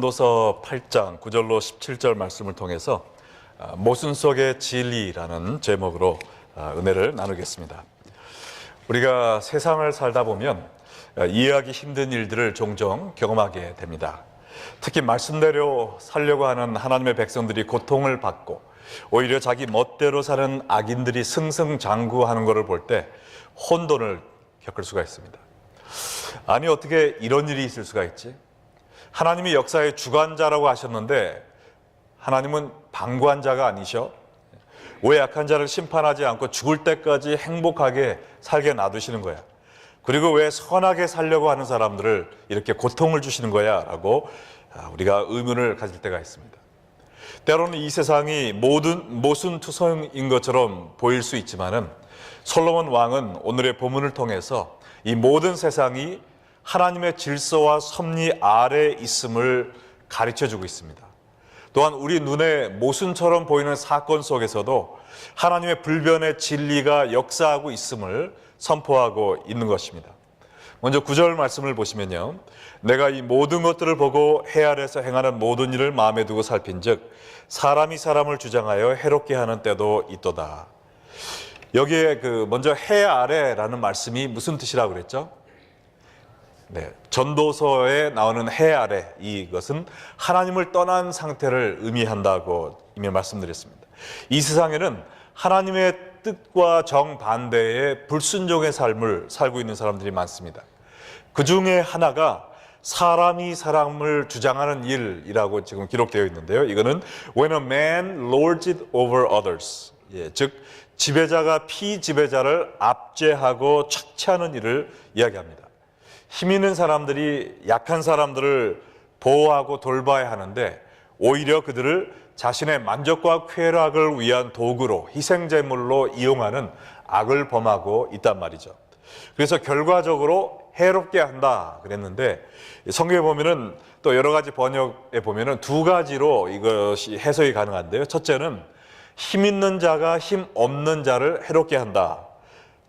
전도서 8장 9절로 17절 말씀을 통해서 모순 속의 진리라는 제목으로 은혜를 나누겠습니다. 우리가 세상을 살다 보면 이해하기 힘든 일들을 종종 경험하게 됩니다. 특히 말씀대로 살려고 하는 하나님의 백성들이 고통을 받고 오히려 자기 멋대로 사는 악인들이 승승장구하는 것을 볼 때 혼돈을 겪을 수가 있습니다. 아니, 어떻게 이런 일이 있을 수가 있지? 하나님이 역사의 주관자라고 하셨는데 하나님은 방관자가 아니셔? 왜 약한 자를 심판하지 않고 죽을 때까지 행복하게 살게 놔두시는 거야? 그리고 왜 선하게 살려고 하는 사람들을 이렇게 고통을 주시는 거야? 라고 우리가 의문을 가질 때가 있습니다. 때로는 이 세상이 모순투성인 것처럼 보일 수 있지만은 솔로몬 왕은 오늘의 본문을 통해서 이 모든 세상이 하나님의 질서와 섭리 아래 있음을 가르쳐주고 있습니다. 또한 우리 눈에 모순처럼 보이는 사건 속에서도 하나님의 불변의 진리가 역사하고 있음을 선포하고 있는 것입니다. 먼저 9절 말씀을 보시면요, 내가 이 모든 것들을 보고 해 아래에서 행하는 모든 일을 마음에 두고 살핀즉 사람이 사람을 주장하여 해롭게 하는 때도 있도다. 여기에 먼저 해 아래라는 말씀이 무슨 뜻이라고 그랬죠? 전도서에 나오는 해 아래, 이것은 하나님을 떠난 상태를 의미한다고 이미 말씀드렸습니다. 이 세상에는 하나님의 뜻과 정반대의 불순종의 삶을 살고 있는 사람들이 많습니다. 그 중에 하나가 사람이 사람을 주장하는 일이라고 지금 기록되어 있는데요, 이거는 When a man lords it over others, 즉 지배자가 피지배자를 압제하고 착취하는 일을 이야기합니다. 힘 있는 사람들이 약한 사람들을 보호하고 돌봐야 하는데 오히려 그들을 자신의 만족과 쾌락을 위한 도구로, 희생제물로 이용하는 악을 범하고 있단 말이죠. 그래서 결과적으로 해롭게 한다 그랬는데, 성경에 보면은 또 여러 가지 번역에 보면은 두 가지로 이것이 해석이 가능한데요, 첫째는 힘 있는 자가 힘 없는 자를 해롭게 한다.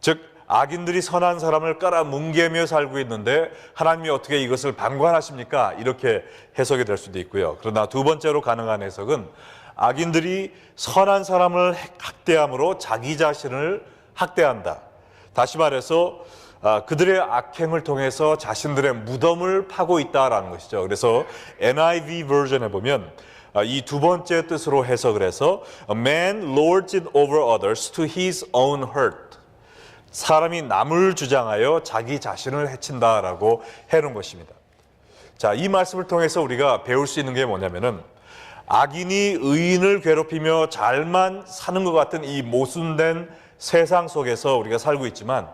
즉 악인들이 선한 사람을 깔아뭉개며 살고 있는데 하나님이 어떻게 이것을 방관하십니까? 이렇게 해석이 될 수도 있고요. 그러나 두 번째로 가능한 해석은 악인들이 선한 사람을 학대함으로 자기 자신을 학대한다. 다시 말해서 그들의 악행을 통해서 자신들의 무덤을 파고 있다라는 것이죠. 그래서 NIV 버전에 보면 이 두 번째 뜻으로 해석을 해서 A man lords it over others to his own hurt. 사람이 남을 주장하여 자기 자신을 해친다라고 해놓은 것입니다. 자, 이 말씀을 통해서 우리가 배울 수 있는 게 뭐냐면은 악인이 의인을 괴롭히며 잘만 사는 것 같은 이 모순된 세상 속에서 우리가 살고 있지만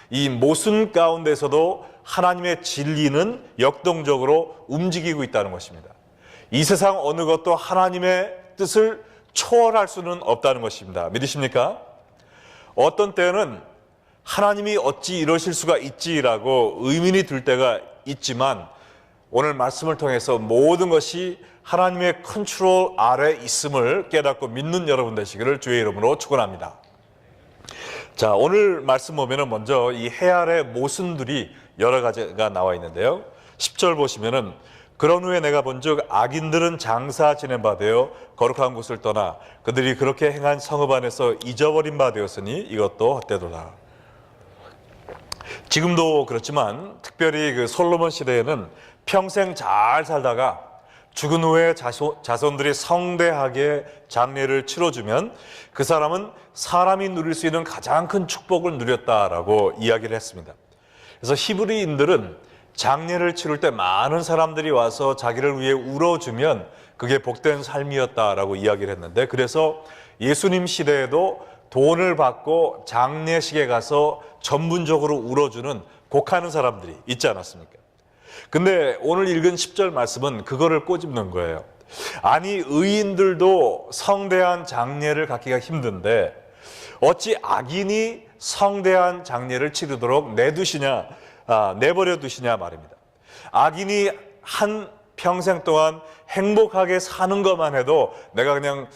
이 모순 가운데서도 하나님의 진리는 역동적으로 움직이고 있다는 것입니다. 이 세상 어느 것도 하나님의 뜻을 초월할 수는 없다는 것입니다. 믿으십니까? 어떤 때는 하나님이 어찌 이러실 수가 있지라고 의문이 들 때가 있지만 오늘 말씀을 통해서 모든 것이 하나님의 컨트롤 아래 있음을 깨닫고 믿는 여러분 되시기를 주의 이름으로 축원합니다. 자, 오늘 말씀 보면은 먼저 이 해 아래 모순들이 여러 가지가 나와 있는데요, 10절 보시면은 그런 후에 내가 본즉 악인들은 장사 지낸 바 되어 거룩한 곳을 떠나 그들이 그렇게 행한 성읍 안에서 잊어버린 바 되었으니 이것도 헛되도다. 지금도 그렇지만 특별히 솔로몬 시대에는 평생 잘 살다가 죽은 후에 자손들이 성대하게 장례를 치러주면 그 사람은 사람이 누릴 수 있는 가장 큰 축복을 누렸다라고 이야기를 했습니다. 그래서 히브리인들은 장례를 치를 때 많은 사람들이 와서 자기를 위해 울어주면 그게 복된 삶이었다라고 이야기를 했는데, 그래서 예수님 시대에도 돈을 받고 장례식에 가서 전문적으로 울어주는 곡하는 사람들이 있지 않았습니까? 근데 오늘 읽은 10절 말씀은 그거를 꼬집는 거예요. 아니, 의인들도 성대한 장례를 갖기가 힘든데 어찌 악인이 성대한 장례를 치르도록 내버려 두시냐 말입니다. 악인이 한 평생 동안 행복하게 사는 것만 해도 내가 그냥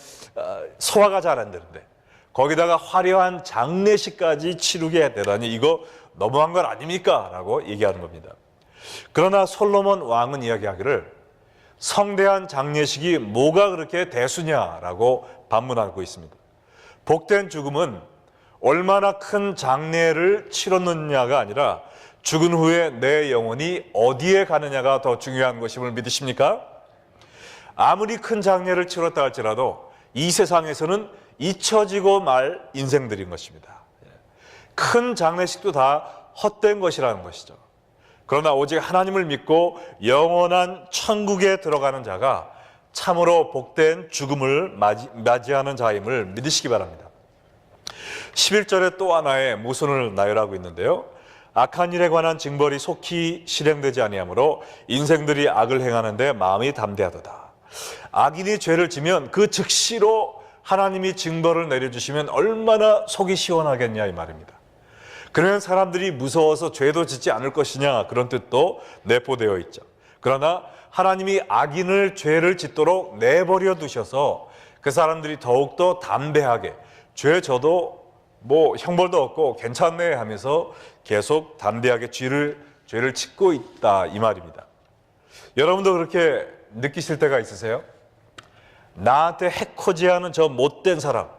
소화가 잘 안 되는데 거기다가 화려한 장례식까지 치르게 되다니 이거 너무한 건 아닙니까? 라고 얘기하는 겁니다. 그러나 솔로몬 왕은 이야기하기를 성대한 장례식이 뭐가 그렇게 대수냐라고 반문하고 있습니다. 복된 죽음은 얼마나 큰 장례를 치렀느냐가 아니라 죽은 후에 내 영혼이 어디에 가느냐가 더 중요한 것임을 믿으십니까? 아무리 큰 장례를 치렀다 할지라도 이 세상에서는 잊혀지고 말 인생들인 것입니다. 큰 장례식도 다 헛된 것이라는 것이죠. 그러나 오직 하나님을 믿고 영원한 천국에 들어가는 자가 참으로 복된 죽음을 맞이하는 자임을 믿으시기 바랍니다. 11절에 또 하나의 모순을 나열하고 있는데요. 악한 일에 관한 징벌이 속히 실행되지 아니하므로 인생들이 악을 행하는데 마음이 담대하도다. 악인이 죄를 지면 그 즉시로 하나님이 징벌을 내려주시면 얼마나 속이 시원하겠냐 이 말입니다. 그러면 사람들이 무서워서 죄도 짓지 않을 것이냐 그런 뜻도 내포되어 있죠. 그러나 하나님이 악인을 죄를 짓도록 내버려 두셔서 그 사람들이 더욱더 담대하게 죄 져도 뭐 형벌도 없고 괜찮네 하면서 계속 담대하게 죄를 짓고 있다 이 말입니다. 여러분도 그렇게 느끼실 때가 있으세요? 나한테 해코지하는 저 못된 사람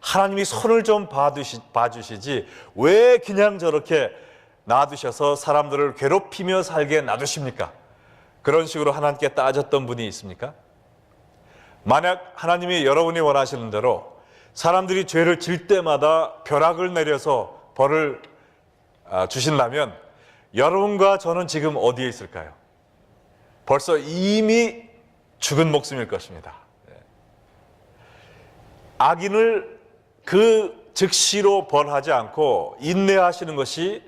하나님이 손을 좀 봐주시지 왜 그냥 저렇게 놔두셔서 사람들을 괴롭히며 살게 놔두십니까? 그런 식으로 하나님께 따졌던 분이 있습니까? 만약 하나님이 여러분이 원하시는 대로 사람들이 죄를 질 때마다 벼락을 내려서 벌을 주신다면 여러분과 저는 지금 어디에 있을까요? 벌써 이미 죽은 목숨일 것입니다. 악인을 그 즉시로 벌하지 않고 인내하시는 것이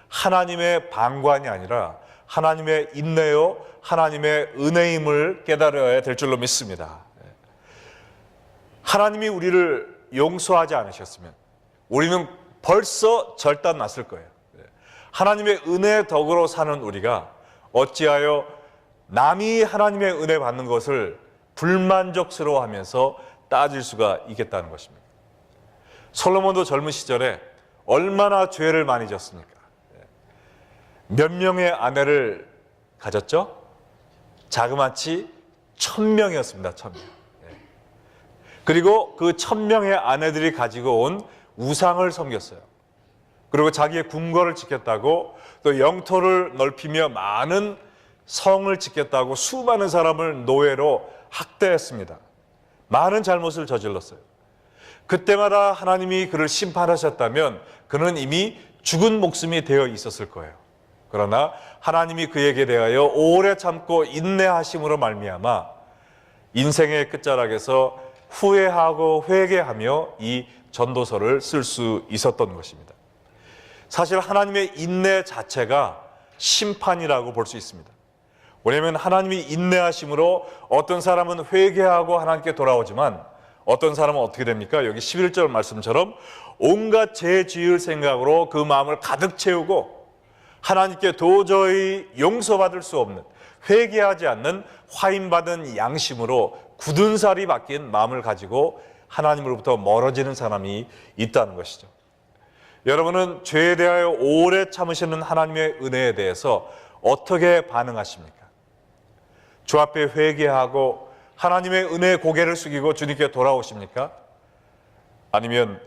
하나님의 방관이 아니라 하나님의 인내요 하나님의 은혜임을 깨달아야 될 줄로 믿습니다. 하나님이 우리를 용서하지 않으셨으면 우리는 벌써 절단 났을 거예요. 하나님의 은혜 덕으로 사는 우리가 어찌하여 남이 하나님의 은혜 받는 것을 불만족스러워하면서 따질 수가 있겠다는 것입니다. 솔로몬도 젊은 시절에 얼마나 죄를 많이 졌습니까? 몇 명의 아내를 가졌죠? 자그마치 1000명이었습니다. 1000명. 그리고 그 1000명의 아내들이 가지고 온 우상을 섬겼어요. 그리고 자기의 궁궐을 지켰다고 또 영토를 넓히며 많은 성을 지켰다고 수많은 사람을 노예로 학대했습니다. 많은 잘못을 저질렀어요. 그때마다 하나님이 그를 심판하셨다면 그는 이미 죽은 목숨이 되어 있었을 거예요. 그러나 하나님이 그에게 대하여 오래 참고 인내하심으로 말미암아 인생의 끝자락에서 후회하고 회개하며 이 전도서를 쓸 수 있었던 것입니다. 사실 하나님의 인내 자체가 심판이라고 볼 수 있습니다. 왜냐하면 하나님이 인내하심으로 어떤 사람은 회개하고 하나님께 돌아오지만 어떤 사람은 어떻게 됩니까? 여기 11절 말씀처럼 온갖 죄 지을 생각으로 그 마음을 가득 채우고 하나님께 도저히 용서받을 수 없는 회개하지 않는 화인받은 양심으로 굳은 살이 박힌 마음을 가지고 하나님으로부터 멀어지는 사람이 있다는 것이죠. 여러분은 죄에 대하여 오래 참으시는 하나님의 은혜에 대해서 어떻게 반응하십니까? 주 앞에 회개하고 하나님의 은혜에 고개를 숙이고 주님께 돌아오십니까? 아니면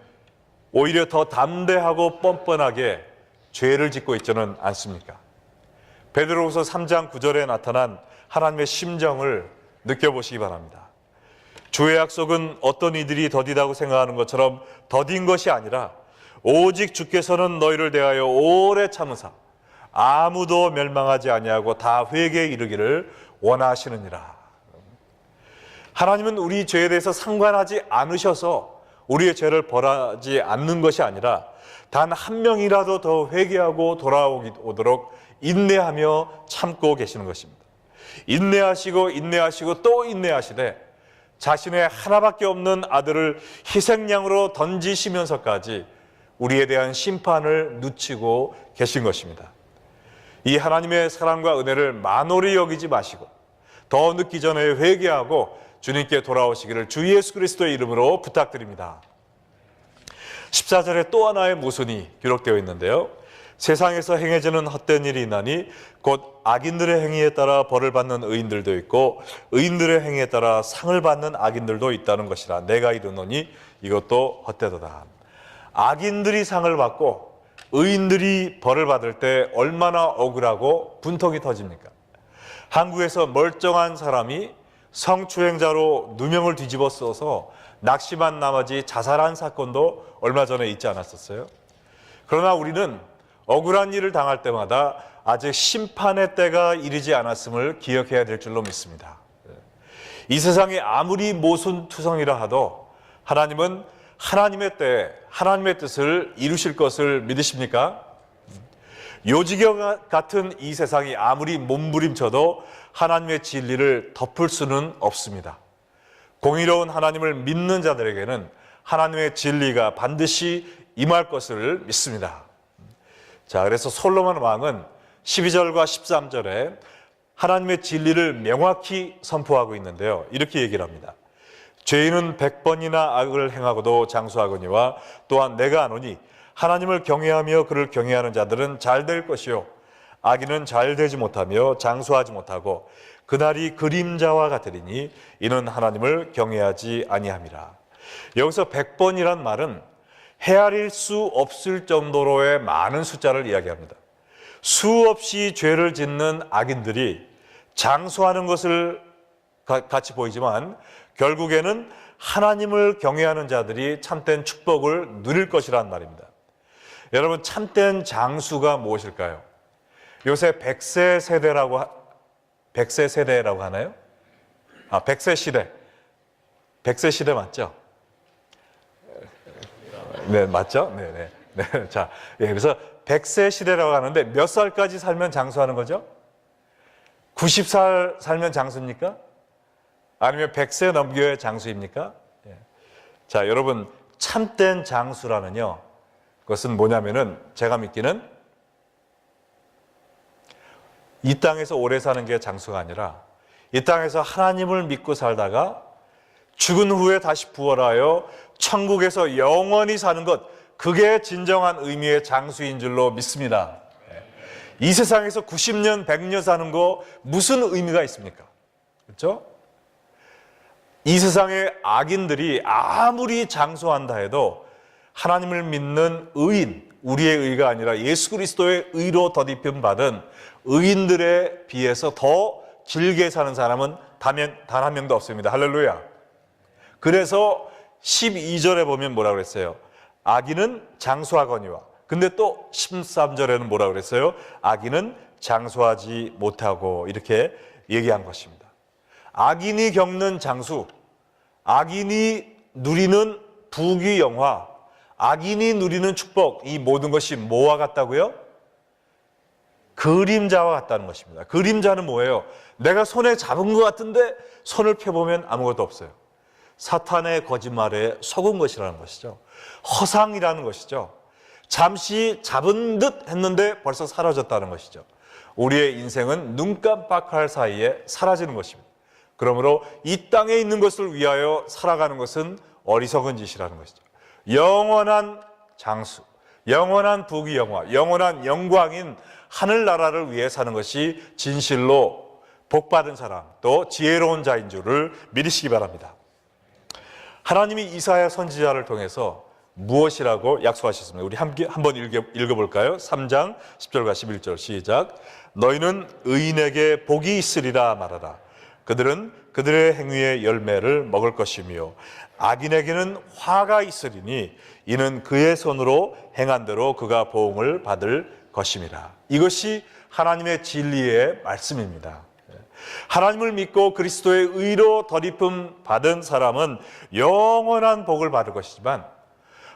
오히려 더 담대하고 뻔뻔하게 죄를 짓고 있지는 않습니까? 베드로후서 3장 9절에 나타난 하나님의 심정을 느껴보시기 바랍니다. 주의 약속은 어떤 이들이 더디다고 생각하는 것처럼 더딘 것이 아니라 오직 주께서는 너희를 대하여 오래 참으사 아무도 멸망하지 아니하고 다 회개에 이르기를 원하시느니라. 하나님은 우리 죄에 대해서 상관하지 않으셔서 우리의 죄를 벌하지 않는 것이 아니라 단 한 명이라도 더 회개하고 돌아오도록 인내하며 참고 계시는 것입니다. 인내하시고 또 인내하시되 자신의 하나밖에 없는 아들을 희생양으로 던지시면서까지 우리에 대한 심판을 누치고 계신 것입니다. 이 하나님의 사랑과 은혜를 만홀히 여기지 마시고 더 늦기 전에 회개하고 주님께 돌아오시기를 주 예수 그리스도의 이름으로 부탁드립니다. 14절에 또 하나의 모순이 기록되어 있는데요. 세상에서 행해지는 헛된 일이 있나니 곧 악인들의 행위에 따라 벌을 받는 의인들도 있고 의인들의 행위에 따라 상을 받는 악인들도 있다는 것이라. 내가 이르노니 이것도 헛되도다. 악인들이 상을 받고 의인들이 벌을 받을 때 얼마나 억울하고 분통이 터집니까? 한국에서 멀쩡한 사람이 성추행자로 누명을 뒤집어 써서 낙심한 나머지 자살한 사건도 얼마 전에 있지 않았었어요? 그러나 우리는 억울한 일을 당할 때마다 아직 심판의 때가 이르지 않았음을 기억해야 될 줄로 믿습니다. 이 세상이 아무리 모순투성이라 하도 하나님은 하나님의 때, 하나님의 뜻을 이루실 것을 믿으십니까? 요지경 같은 이 세상이 아무리 몸부림쳐도 하나님의 진리를 덮을 수는 없습니다. 공의로운 하나님을 믿는 자들에게는 하나님의 진리가 반드시 임할 것을 믿습니다. 자, 그래서 솔로몬 왕은 12절과 13절에 하나님의 진리를 명확히 선포하고 있는데요. 이렇게 얘기를 합니다. 죄인은 100번이나 악을 행하고도 장수하거니와 또한 내가 아노니 하나님을 경외하며 그를 경외하는 자들은 잘 될 것이요 악인은 잘 되지 못하며 장수하지 못하고 그날이 그림자와 같으리니 이는 하나님을 경외하지 아니함이라. 여기서 100번이란 말은 헤아릴 수 없을 정도로의 많은 숫자를 이야기합니다. 수없이 죄를 짓는 악인들이 장수하는 것을 같이 보이지만 결국에는 하나님을 경외하는 자들이 참된 축복을 누릴 것이란 말입니다. 여러분, 참된 장수가 무엇일까요? 요새 100세 세대라고 하나요? 100세 시대. 100세 시대 맞죠? 네, 맞죠? 네. 자, 그래서 100세 시대라고 하는데 몇 살까지 살면 장수하는 거죠? 90살 살면 장수입니까? 아니면 100세 넘겨야 장수입니까? 자, 여러분, 참된 장수라는요, 그것은 뭐냐면은 제가 믿기는 이 땅에서 오래 사는 게 장수가 아니라 이 땅에서 하나님을 믿고 살다가 죽은 후에 다시 부활하여 천국에서 영원히 사는 것, 그게 진정한 의미의 장수인 줄로 믿습니다. 이 세상에서 90년, 100년 사는 거 무슨 의미가 있습니까? 그렇죠? 이 세상의 악인들이 아무리 장수한다 해도 하나님을 믿는 의인, 우리의 의가 아니라 예수 그리스도의 의로 덧입힘 받은 의인들에 비해서 더 길게 사는 사람은 단 한 명도 없습니다. 할렐루야. 그래서 12절에 보면 뭐라고 그랬어요? 악인은 장수하거니와. 근데 또 13절에는 뭐라고 그랬어요? 악인은 장수하지 못하고, 이렇게 얘기한 것입니다. 악인이 겪는 장수, 악인이 누리는 부귀영화, 악인이 누리는 축복, 이 모든 것이 뭐와 같다고요? 그림자와 같다는 것입니다. 그림자는 뭐예요? 내가 손에 잡은 것 같은데 손을 펴보면 아무것도 없어요. 사탄의 거짓말에 속은 것이라는 것이죠. 허상이라는 것이죠. 잠시 잡은 듯 했는데 벌써 사라졌다는 것이죠. 우리의 인생은 눈 깜빡할 사이에 사라지는 것입니다. 그러므로 이 땅에 있는 것을 위하여 살아가는 것은 어리석은 짓이라는 것이죠. 영원한 장수, 영원한 부귀영화, 영원한 영광인 하늘나라를 위해 사는 것이 진실로 복받은 사람, 또 지혜로운 자인 줄을 믿으시기 바랍니다. 하나님이 이사야 선지자를 통해서 무엇이라고 약속하셨습니까? 우리 함께 한번 읽어볼까요? 3장 10절과 11절 시작. 너희는 의인에게 복이 있으리라 말하라. 그들은 그들의 행위의 열매를 먹을 것이며 악인에게는 화가 있으리니 이는 그의 손으로 행한 대로 그가 보응을 받을 것임이라. 이것이 하나님의 진리의 말씀입니다. 하나님을 믿고 그리스도의 의로 덧입힘 받은 사람은 영원한 복을 받을 것이지만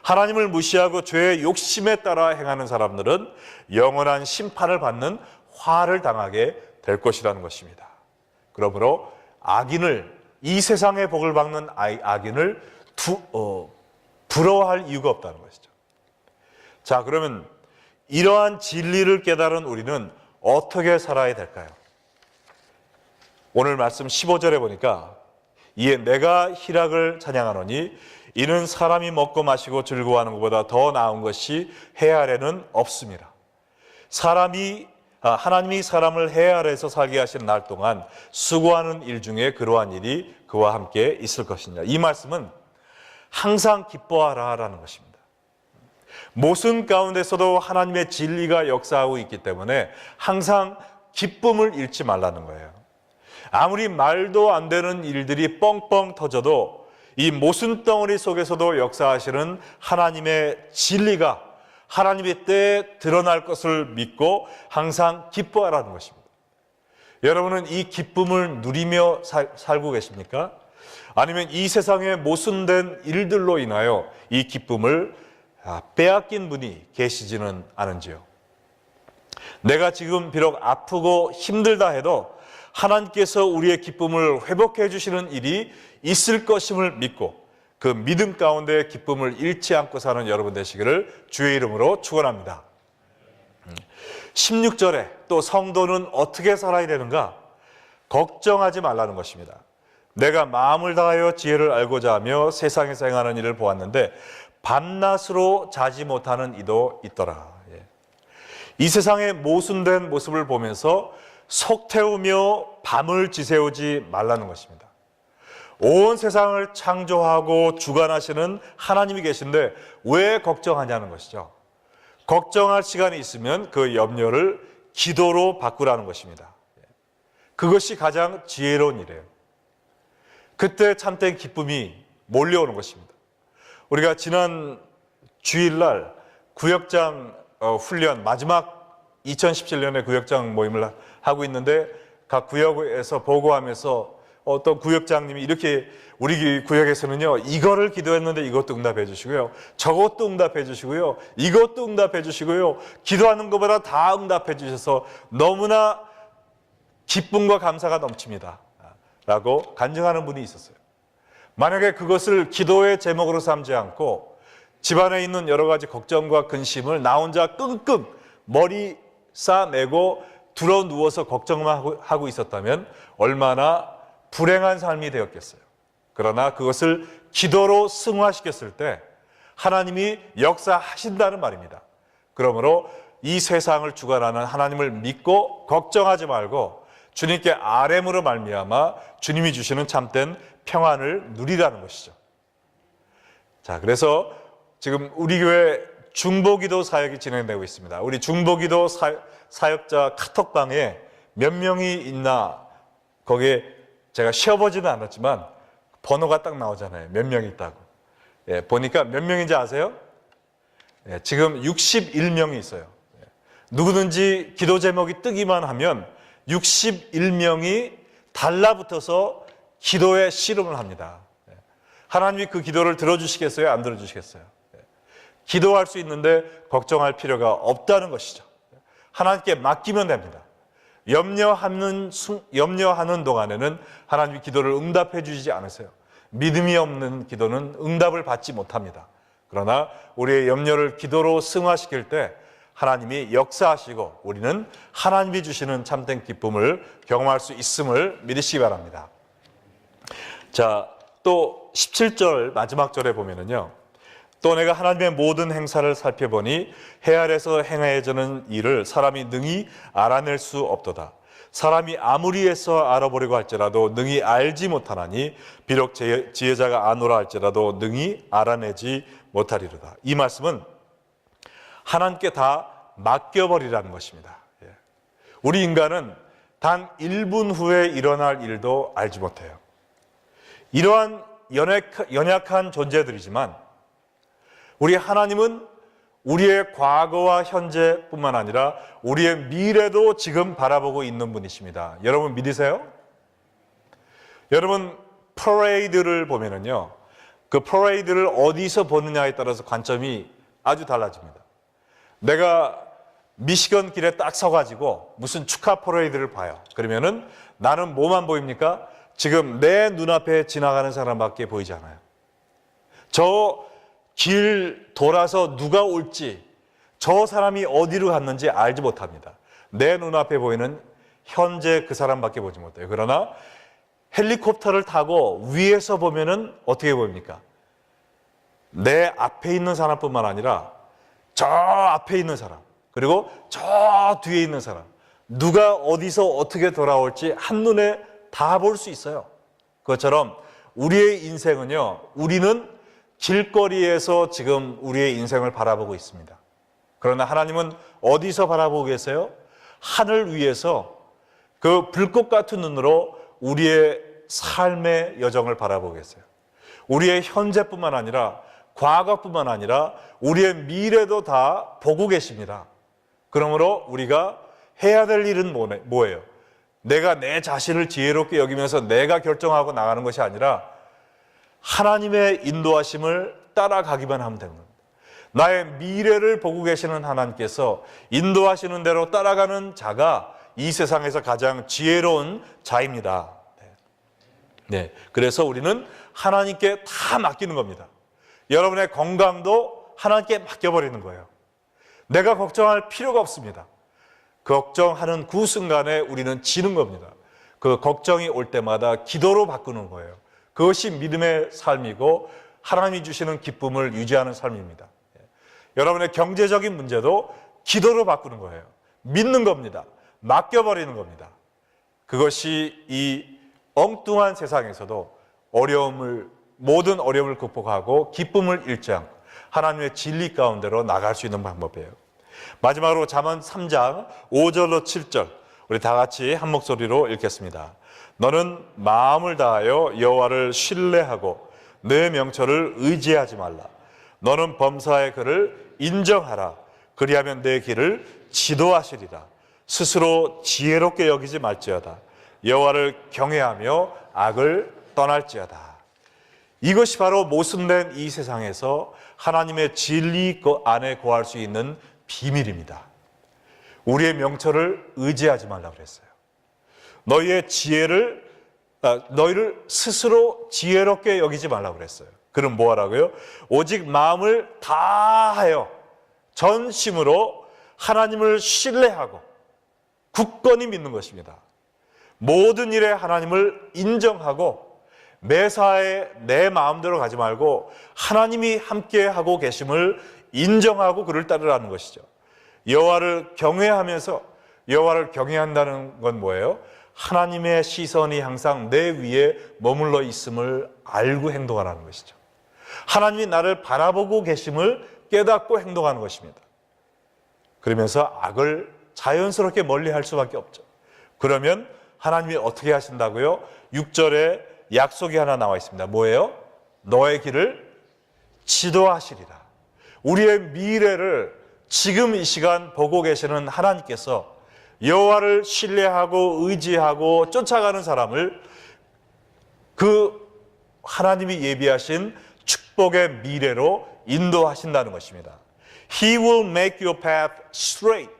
하나님을 무시하고 죄의 욕심에 따라 행하는 사람들은 영원한 심판을 받는 화를 당하게 될 것이라는 것입니다. 그러므로 악인을, 이 세상의 복을 받는 악인을 부러워할 이유가 없다는 것이죠. 자, 그러면 이러한 진리를 깨달은 우리는 어떻게 살아야 될까요? 오늘 말씀 15절에 보니까 이에 내가 희락을 찬양하노니 이는 사람이 먹고 마시고 즐거워하는 것보다 더 나은 것이 해 아래는 없습니다. 하나님이 사람을 해 아래에서 살게 하시는 날 동안 수고하는 일 중에 그러한 일이 그와 함께 있을 것이냐. 이 말씀은 항상 기뻐하라라는 것입니다. 모순 가운데서도 하나님의 진리가 역사하고 있기 때문에 항상 기쁨을 잃지 말라는 거예요. 아무리 말도 안 되는 일들이 뻥뻥 터져도 이 모순 덩어리 속에서도 역사하시는 하나님의 진리가 하나님의 때에 드러날 것을 믿고 항상 기뻐하라는 것입니다. 여러분은 이 기쁨을 누리며 살고 계십니까? 아니면 이 세상의 모순된 일들로 인하여 이 기쁨을 빼앗긴 분이 계시지는 않은지요? 내가 지금 비록 아프고 힘들다 해도 하나님께서 우리의 기쁨을 회복해 주시는 일이 있을 것임을 믿고 그 믿음 가운데 기쁨을 잃지 않고 사는 여러분 되시기를 주의 이름으로 축원합니다. 16절에 또 성도는 어떻게 살아야 되는가? 걱정하지 말라는 것입니다. 내가 마음을 다하여 지혜를 알고자 하며 세상에서 행하는 일을 보았는데 밤낮으로 자지 못하는 이도 있더라. 이 세상의 모순된 모습을 보면서 속 태우며 밤을 지새우지 말라는 것입니다. 온 세상을 창조하고 주관하시는 하나님이 계신데 왜 걱정하냐는 것이죠. 걱정할 시간이 있으면 그 염려를 기도로 바꾸라는 것입니다. 그것이 가장 지혜로운 일이에요. 그때 참된 기쁨이 몰려오는 것입니다. 우리가 지난 주일날 구역장 훈련 마지막 2017년에 구역장 모임을 하고 있는데 각 구역에서 보고하면서 어떤 구역장님이 이렇게 우리 구역에서는요 이거를 기도했는데 이것도 응답해 주시고요 저것도 응답해 주시고요 이것도 응답해 주시고요 기도하는 것보다 다 응답해 주셔서 너무나 기쁨과 감사가 넘칩니다 라고 간증하는 분이 있었어요. 만약에 그것을 기도의 제목으로 삼지 않고 집안에 있는 여러 가지 걱정과 근심을 나 혼자 끙끙 머리 싸매고 들어 누워서 걱정만 하고 있었다면 얼마나 불행한 삶이 되었겠어요. 그러나 그것을 기도로 승화시켰을 때 하나님이 역사하신다는 말입니다. 그러므로 이 세상을 주관하는 하나님을 믿고 걱정하지 말고 주님께 아뢰므로 말미암아 주님이 주시는 참된 평안을 누리라는 것이죠. 자, 그래서 지금 우리 교회 중보기도 사역이 진행되고 있습니다. 우리 중보기도 사역자 카톡방에 몇 명이 있나 거기에 제가 쉬어보지는 않았지만 번호가 딱 나오잖아요. 몇 명 있다고. 보니까 몇 명인지 아세요? 지금 61명이 있어요. 누구든지 기도 제목이 뜨기만 하면 61명이 달라붙어서 기도에 씨름을 합니다. 하나님이 그 기도를 들어주시겠어요? 안 들어주시겠어요? 기도할 수 있는데 걱정할 필요가 없다는 것이죠. 하나님께 맡기면 됩니다. 염려하는 동안에는 하나님이 기도를 응답해 주시지 않으세요. 믿음이 없는 기도는 응답을 받지 못합니다. 그러나 우리의 염려를 기도로 승화시킬 때 하나님이 역사하시고 우리는 하나님이 주시는 참된 기쁨을 경험할 수 있음을 믿으시기 바랍니다. 자, 또 17절 마지막 절에 보면은요. 또 내가 하나님의 모든 행사를 살펴보니 해 아래서 행하여지는 일을 사람이 능히 알아낼 수 없도다. 사람이 아무리 애써 알아보려고 할지라도 능히 알지 못하나니 비록 지혜자가 아노라 할지라도 능히 알아내지 못하리로다. 이 말씀은 하나님께 다 맡겨버리라는 것입니다. 우리 인간은 단 1분 후에 일어날 일도 알지 못해요. 이러한 연약한 존재들이지만 우리 하나님은 우리의 과거와 현재뿐만 아니라 우리의 미래도 지금 바라보고 있는 분이십니다. 여러분 믿으세요? 여러분 퍼레이드를 보면은요, 그 퍼레이드를 어디서 보느냐에 따라서 관점이 아주 달라집니다. 내가 미시건 길에 딱 서가지고 무슨 축하 퍼레이드를 봐요. 그러면은 나는 뭐만 보입니까? 지금 내 눈앞에 지나가는 사람밖에 보이지 않아요. 저 길 돌아서 누가 올지, 저 사람이 어디로 갔는지 알지 못합니다. 내 눈앞에 보이는 현재 그 사람밖에 보지 못해요. 그러나 헬리콥터를 타고 위에서 보면은 어떻게 보입니까? 내 앞에 있는 사람뿐만 아니라 저 앞에 있는 사람, 그리고 저 뒤에 있는 사람, 누가 어디서 어떻게 돌아올지 한눈에 다 볼 수 있어요. 그것처럼 우리의 인생은요, 우리는 길거리에서 지금 우리의 인생을 바라보고 있습니다. 그러나 하나님은 어디서 바라보고 계세요? 하늘 위에서 그 불꽃 같은 눈으로 우리의 삶의 여정을 바라보고 계세요. 우리의 현재뿐만 아니라 과거뿐만 아니라 우리의 미래도 다 보고 계십니다. 그러므로 우리가 해야 될 일은 뭐예요? 내가 내 자신을 지혜롭게 여기면서 내가 결정하고 나가는 것이 아니라 하나님의 인도하심을 따라가기만 하면 되는 겁니다. 나의 미래를 보고 계시는 하나님께서 인도하시는 대로 따라가는 자가 이 세상에서 가장 지혜로운 자입니다. 네, 그래서 우리는 하나님께 다 맡기는 겁니다. 여러분의 건강도 하나님께 맡겨버리는 거예요. 내가 걱정할 필요가 없습니다. 걱정하는 그 순간에 우리는 지는 겁니다. 그 걱정이 올 때마다 기도로 바꾸는 거예요. 그것이 믿음의 삶이고 하나님이 주시는 기쁨을 유지하는 삶입니다. 여러분의 경제적인 문제도 기도로 바꾸는 거예요. 믿는 겁니다. 맡겨버리는 겁니다. 그것이 이 엉뚱한 세상에서도 모든 어려움을 극복하고 기쁨을 잃지 않고 하나님의 진리 가운데로 나갈 수 있는 방법이에요. 마지막으로 잠언 3장 5절로 7절 우리 다 같이 한 목소리로 읽겠습니다. 너는 마음을 다하여 여호와를 신뢰하고 내 명철을 의지하지 말라. 너는 범사의 그를 인정하라. 그리하면 내 길을 지도하시리라. 스스로 지혜롭게 여기지 말지어다. 여호와를 경외하며 악을 떠날지어다. 이것이 바로 모순된 이 세상에서 하나님의 진리 안에 거할 수 있는 비밀입니다. 우리의 명철을 의지하지 말라 그랬어요. 너희를 스스로 지혜롭게 여기지 말라 그랬어요. 그럼 뭐 하라고요? 오직 마음을 다하여 전심으로 하나님을 신뢰하고 굳건히 믿는 것입니다. 모든 일에 하나님을 인정하고 매사에 내 마음대로 가지 말고 하나님이 함께하고 계심을 인정하고 그를 따르라는 것이죠. 여호와를 경외하면서, 여호와를 경외한다는 건 뭐예요? 하나님의 시선이 항상 내 위에 머물러 있음을 알고 행동하라는 것이죠. 하나님이 나를 바라보고 계심을 깨닫고 행동하는 것입니다. 그러면서 악을 자연스럽게 멀리할 수밖에 없죠. 그러면 하나님이 어떻게 하신다고요? 6절에 약속이 하나 나와 있습니다. 뭐예요? 너의 길을 지도하시리라. 우리의 미래를 지금 이 시간 보고 계시는 하나님께서 여호와를 신뢰하고 의지하고 쫓아가는 사람을 그 하나님이 예비하신 축복의 미래로 인도하신다는 것입니다. He will make your path straight.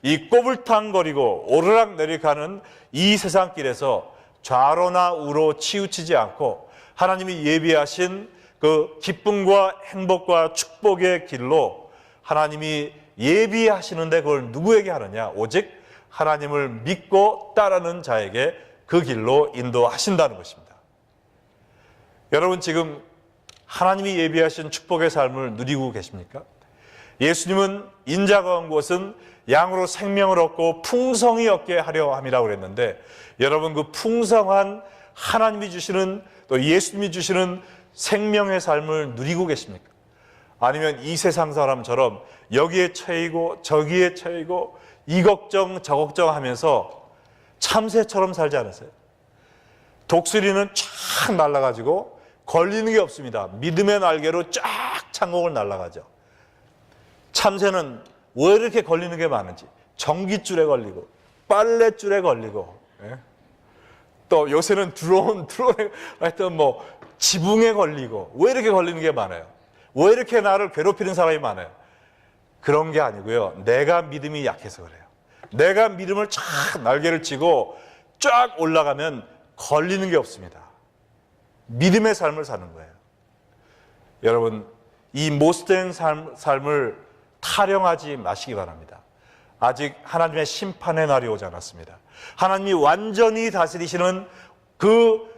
이 꼬불탕거리고 오르락내리락하는 이 세상 길에서 좌로나 우로 치우치지 않고 하나님이 예비하신 그 기쁨과 행복과 축복의 길로 하나님이 예비하시는데 그걸 누구에게 하느냐? 오직 하나님을 믿고 따르는 자에게 그 길로 인도하신다는 것입니다. 여러분 지금 하나님이 예비하신 축복의 삶을 누리고 계십니까? 예수님은 인자가 온 곳은 양으로 생명을 얻고 풍성히 얻게 하려 함이라고 그랬는데 여러분 그 풍성한 하나님이 주시는 또 예수님이 주시는 생명의 삶을 누리고 계십니까? 아니면 이 세상 사람처럼 여기에 처이고 저기에 처이고 이 걱정 저 걱정 하면서 참새처럼 살지 않으세요? 독수리는 쫙 날아가지고 걸리는 게 없습니다. 믿음의 날개로 쫙 창공을 날아가죠. 참새는 왜 이렇게 걸리는 게 많은지 전깃줄에 걸리고 빨랫줄에 걸리고 또 요새는 드론에 하여튼 뭐 지붕에 걸리고 왜 이렇게 걸리는 게 많아요? 왜 이렇게 나를 괴롭히는 사람이 많아요? 그런 게 아니고요. 내가 믿음이 약해서 그래요. 내가 믿음을 쫙 날개를 치고 쫙 올라가면 걸리는 게 없습니다. 믿음의 삶을 사는 거예요. 여러분 이 못된 삶을 타령하지 마시기 바랍니다. 아직 하나님의 심판의 날이 오지 않았습니다. 하나님이 완전히 다스리시는 그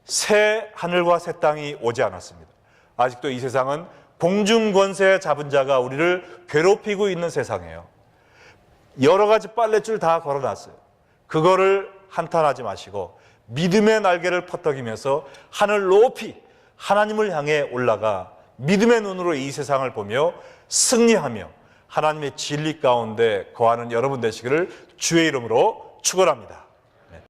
새 하늘과 새 땅이 오지 않았습니다. 아직도 이 세상은 공중권세 잡은 자가 우리를 괴롭히고 있는 세상이에요. 여러 가지 빨랫줄 다 걸어놨어요. 그거를 한탄하지 마시고 믿음의 날개를 퍼떡이면서 하늘 높이 하나님을 향해 올라가 믿음의 눈으로 이 세상을 보며 승리하며 하나님의 진리 가운데 거하는 여러분 되시기를 주의 이름으로 축원합니다.